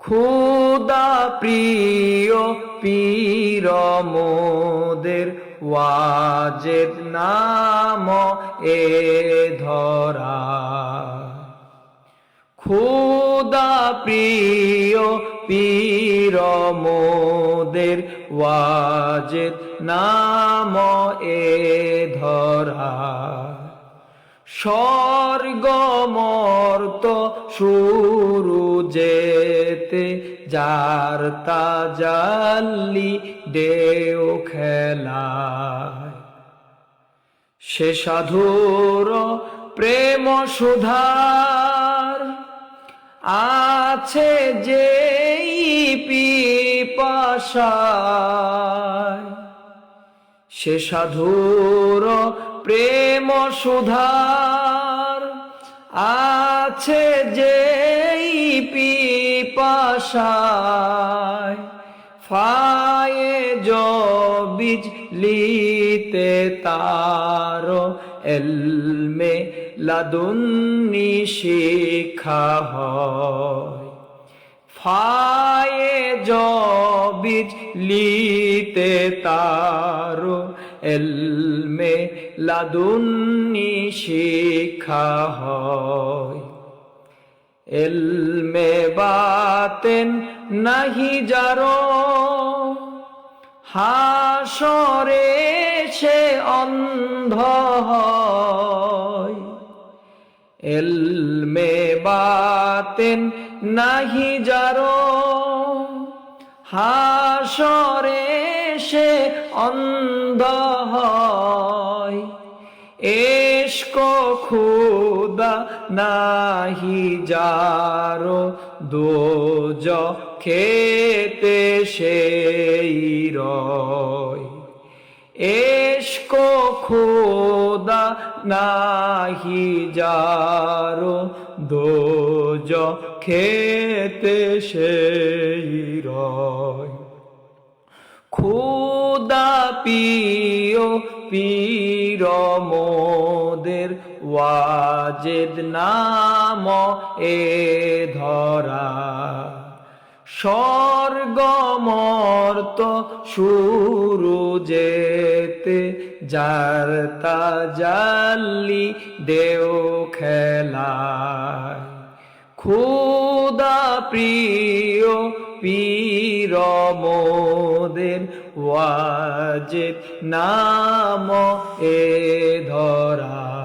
খুদা প্রিয় পীর মোদের ওয়াজেদ নাম এ ধরা। খুদা প্রিয় পীর মোদের ওয়াজেদ নাম এ ধরা। স্বর্গ মর্ত শুরু যেতে যার তাজাল্লি দেও খেলায়। সে সাধুর প্রেম সুধার আছে যেই পিপাসায়। সে সাধুর প্রেম সুধার আছে যেই পিপাসায়। ফায়ে বিজলিতে তার এলমে লাদুন্নি শিক্ষা হয়। ফায়ে বিজলিতে তার এলমে লাদুন্নি শিক্ষা হয়। এলমে বাতেন নাহি যারো হাসরে সে অন্ধ হয়। এলমে বাতেন নাহি যারো হাসরে সে অন্ধ হয়। এশক খুদা নাহি যারো দোজখেতে সেই রয়। এশক খুদা নাহি যারো দোজখেতে সেই রয়। খুদা প্রিয় পীর মোদের ওয়াজেদ নাম এ ধরা। স্বর্গ মর্ত শুরু যেতে যার তাজাল্লি দেও খেলায়। খুদা প্রিয় পীর মোদের ওয়াজেদ নাম এ ধরা।